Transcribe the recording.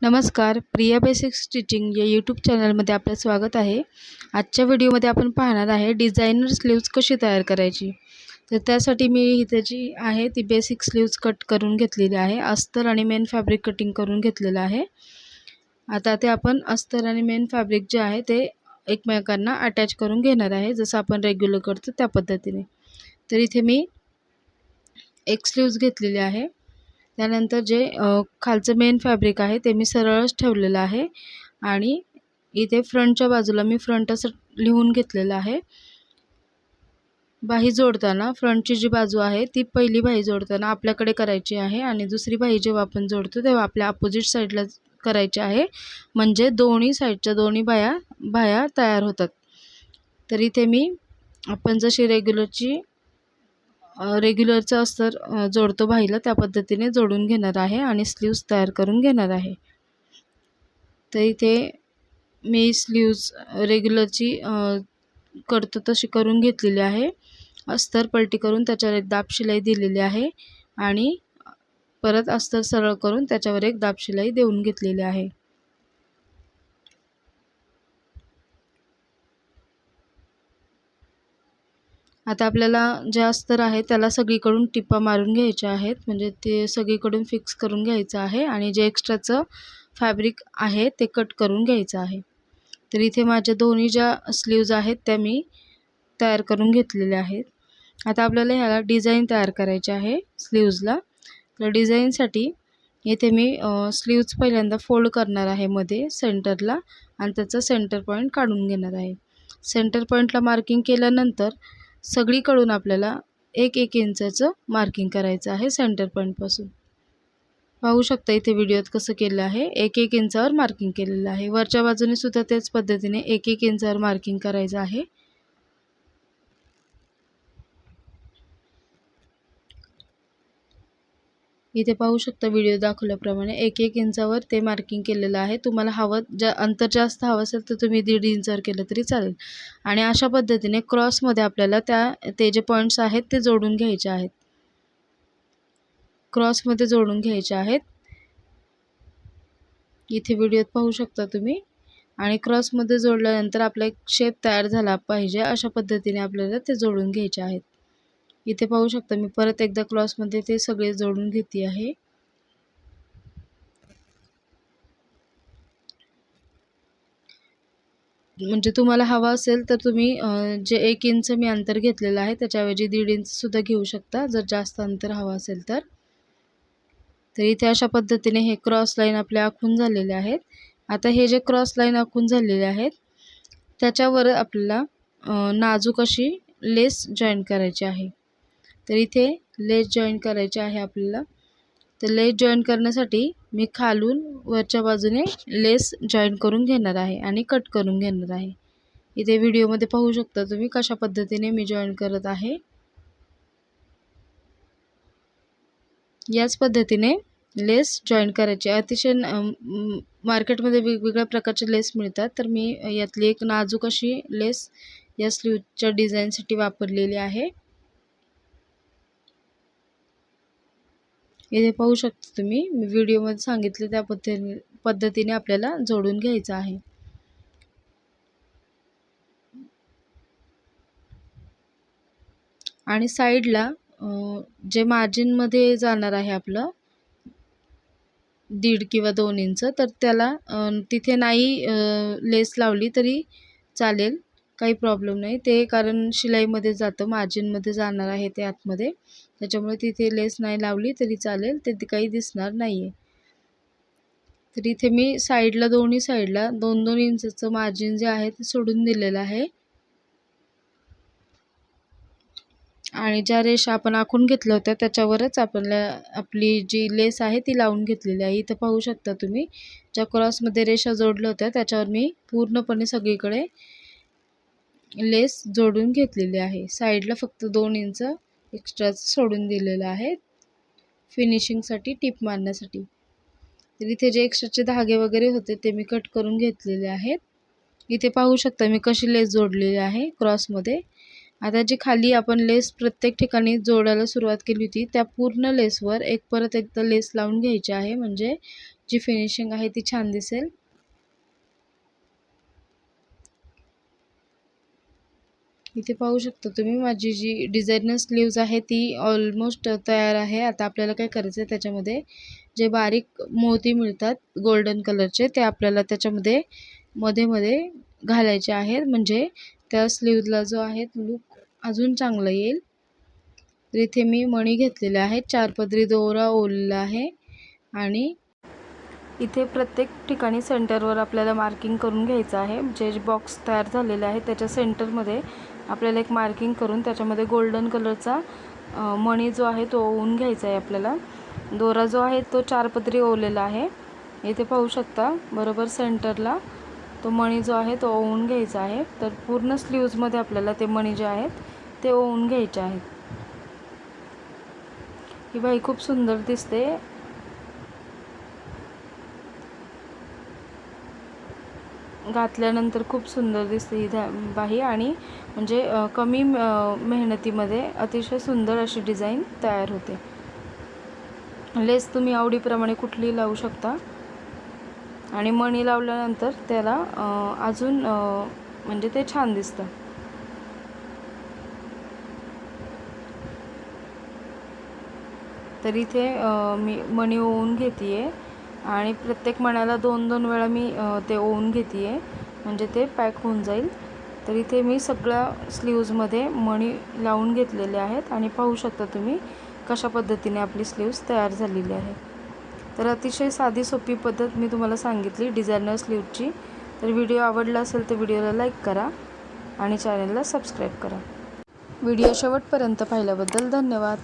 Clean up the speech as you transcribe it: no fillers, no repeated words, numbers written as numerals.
नमस्कार, Priya basic stitching या YouTube चॅनलमध्ये आपलं स्वागत आहे। आजच्या व्हिडिओमध्ये आपण पाहणार आहे डिझायनर स्लीव्ज कशी तयार करायची। तर त्यासाठी मी इथे जी आहे ती बेसिक स्लीव्ज कट करून घेतलेली आहे। अस्तर आणि मेन फॅब्रिक कटिंग करून घेतलेलं आहे। आता ते आपण अस्तर आणि मेन फॅब्रिक जे आहे ते एकमेकांना अटॅच करून घेणार आहे, जसं आपण रेग्युलर करतो त्या पद्धतीने। तर इथे मी एक स्लीव्ज घेतलेली आहे। त्यानंतर जे खालचं मेन फॅब्रिक आहे ते मी सरळच ठेवलेलं आहे आणि इथे फ्रंटच्या बाजूला मी फ्रंट असं लिहून घेतलेलं आहे। बाही जोडताना फ्रंटची जी बाजू आहे ती पहिली बाही जोडताना आपल्याकडे करायची आहे आणि दुसरी बाही जेव्हा आपण जोडतो तेव्हा आपल्या अपोजिट साईडला करायची आहे, म्हणजे दोन्ही साईडच्या दोन्ही बाह्या तयार होतात। तर इथे मी आपण जशी रेग्युलरचं अस्तर जोडतो बाहीला त्या पद्धतीने जोडून घेणार आहे आणि स्लीव्ज तयार करून घेणार आहे। तर इथे मी स्लीव्ज रेग्युलरची करतो तशी करून घेतलेली आहे। अस्तर पलटी करून त्याच्यावर एक दाब शिलाई दिलेली आहे आणि परत अस्तर सरळ करून त्याच्यावर एक दाब शिलाई देऊन घेतलेली आहे। आता आपल्याला जे अस्तर आहे त्याला सगळीकडून टिपा मारून घ्यायच्या आहेत, म्हणजे ते सगळीकडून फिक्स करून घ्यायचं आहे आणि जे एक्स्ट्राचं फॅब्रिक आहे ते कट करून घ्यायचं आहे। तर इथे माझ्या दोन्ही ज्या स्लीव्ज आहेत त्या मी तयार करून घेतलेल्या आहेत। आता आपल्याला ह्याला डिझाईन तयार करायची आहे स्लीव्जला। तर डिझाईनसाठी इथे मी स्लीव्ज पहिल्यांदा फोल्ड करणार आहे मध्ये सेंटरला आणि त्याचा सेंटर पॉईंट काढून घेणार आहे। सेंटर पॉईंटला मार्किंग केल्यानंतर सगळीकडून आपल्याला 1-1 इंचाचं मार्किंग करायचं आहे सेंटर पॉईंटपासून। पाहू शकता इथे व्हिडिओत कसं केलं आहे, 1-1 इंचावर मार्किंग केलेलं आहे। वरच्या बाजूने सुद्धा त्याच पद्धतीने 1-1 इंचावर मार्किंग करायचं आहे। इथे पाहू शकता व्हिडिओ दाखवल्याप्रमाणे 1-1 इंचावर ते मार्किंग केलेलं आहे। तुम्हाला अंतर जास्त हवं असेल तर तुम्ही 1.5 इंचावर केलं तरी चालेल। आणि अशा पद्धतीने क्रॉसमध्ये आपल्याला ते जे पॉईंट्स आहेत ते जोडून घ्यायचे आहेत, क्रॉसमध्ये जोडून घ्यायचे आहेत। इथे व्हिडिओत पाहू शकता तुम्ही। आणि क्रॉसमध्ये जोडल्यानंतर आपला एक शेप तयार झाला पाहिजे अशा पद्धतीने आपल्याला ते जोडून घ्यायचे आहेत। इथे पाहू शकता मी परत एकदा क्रॉसमध्ये ते सगळे जोडून घेते आहे। म्हणजे तुम्हाला हवा असेल तर तुम्ही जे 1 इंच मी अंतर घेतलेलं आहे त्याच्याऐवजी 1.5 इंच सुद्धा घेऊ शकता, जर जास्त अंतर हवं असेल तर। तर इथे अशा पद्धतीने हे क्रॉस लाईन आपले आखून झालेले आहेत। आता हे जे क्रॉस लाईन आखून झालेले आहेत त्याच्यावर आपल्याला नाजूक अशी लेस जॉईन करायची आहे। तर इथे लेस जॉईन करायची आहे आपल्याला। तर लेस जॉईन करण्यासाठी मी खालून वरच्या बाजूने लेस जॉईन करून घेणार आहे आणि कट करून घेणार आहे। इथे व्हिडिओमध्ये पाहू शकता तुम्ही कशा पद्धतीने मी जॉईन करत आहे। याच पद्धतीने लेस जॉईन करायची। अतिशय मार्केटमध्ये वेगवेगळ्या प्रकारचे लेस मिळतात, तर मी यातली एक नाजूक अशी लेस या स्लीव्हच्या डिझाईनसाठी वापरलेली आहे। इथे पाहू शकता तुम्ही मी व्हिडिओमध्ये सांगितले त्या पद्धतीने आपल्याला जोडून घ्यायचं आहे। आणि साईडला जे मार्जिनमध्ये जाणार आहे आपलं 1.5 किंवा 2 इंच, तर त्याला तिथे नाही लेस लावली तरी चालेल, काही प्रॉब्लेम नाही। ते कारण शिलाईमध्ये जातं, मार्जिनमध्ये जाणार आहे ते आतमध्ये, त्याच्यामुळे तिथे लेस नाही लावली तरी चालेल, ते काही दिसणार नाही आहे। तर इथे मी साईडला दोन्ही साईडला 2-2 इंचचं मार्जिन जे आहे ते सोडून दिलेलं आहे आणि ज्या रेषा आपण आखून घेतल्या होत्या त्याच्यावरच आपली जी लेस आहे ती लावून घेतलेली आहे। इथं पाहू शकता तुम्ही ज्या क्रॉसमध्ये रेषा जोडल्या होत्या त्याच्यावर मी पूर्णपणे सगळीकडे लेस जोडून घेतलेली आहे। साईडला फक्त 2 इंच एक्स्ट्राच सोडून दिलेलं आहे फिनिशिंगसाठी, टिप मारण्यासाठी। तर इथे जे एक्स्ट्राचे धागे वगैरे होते ते मी कट करून घेतलेले आहेत। इथे पाहू शकता मी कशी लेस जोडलेली आहे क्रॉसमध्ये। आता जी खाली आपण लेस प्रत्येक ठिकाणी जोडायला सुरुवात केली होती त्या पूर्ण लेसवर परत एकदा लेस लावून घ्यायची आहे, म्हणजे जी फिनिशिंग आहे ती छान दिसेल. इथे पाहू शकता तुम्ही माझी जी डिझायनर स्लीव्ज आहे ती ऑलमोस्ट तयार आहे. आता आपल्याला काय करायचं आहे, त्याच्यामध्ये जे बारीक मोती मिळतात गोल्डन कलरचे ते आपल्याला त्याच्यामध्ये मध्ये मध्ये घालायचे आहेत, म्हणजे त्या स्लीव्जला जो आहे लुक अजून चांगला येईल. तर इथे मी मणी घेतलेले आहेत, 4 पदरी दोरा ओढलेला आहे आणि इथे प्रत्येक ठिकाणी सेंटरवर आपल्याला मार्किंग करून घ्यायचं आहे. जे बॉक्स तयार झालेले आहे त्याच्या सेंटरमध्ये आपल्याला एक मार्किंग करून त्याच्यामध्ये गोल्डन कलरचा मणी जो आहे तो ओवून घ्यायचा आहे आपल्याला. दोरा जो आहे तो 4 पदरी ओवलेला आहे. इथे पाहू शकता बरोबर सेंटरला तो मणी जो आहे तो ओवून घ्यायचा आहे. तर पूर्ण स्लीव्जमध्ये आपल्याला ते मणी जे आहेत ते ओवून घ्यायचे आहेत. ही बाई खूप सुंदर दिसते. घातल्यानंतर खूप सुंदर दिसते ही बाही आणि म्हणजे कमी मेहनतीमध्ये अतिशय सुंदर अशी डिझाईन तयार होते. लेस तुम्ही आवडीप्रमाणे कुठलीही लावू शकता आणि मणी लावल्यानंतर त्याला अजून म्हणजे ते छान दिसतं. तर इथे मी मणी ओवून घेते आणि प्रत्येक मण्याला 2-2 वेळा मी ते ओवून घेते, म्हणजे ते पॅक होऊन जाईल. तर इथे मी सगळ्या स्लीव्जमध्ये मणी लावून घेतलेले आहेत आणि पाहू शकता तुम्ही कशा पद्धतीने आपली स्लीव्ज तयार झालेली आहे. तर अतिशय साधी सोपी पद्धत मी तुम्हाला सांगितली डिझायनर स्लीव्जची. तर व्हिडिओ आवडला असेल तर व्हिडिओला लाईक करा आणि चॅनलला सबस्क्राईब करा. व्हिडिओ शेवटपर्यंत पाहिल्याबद्दल धन्यवाद.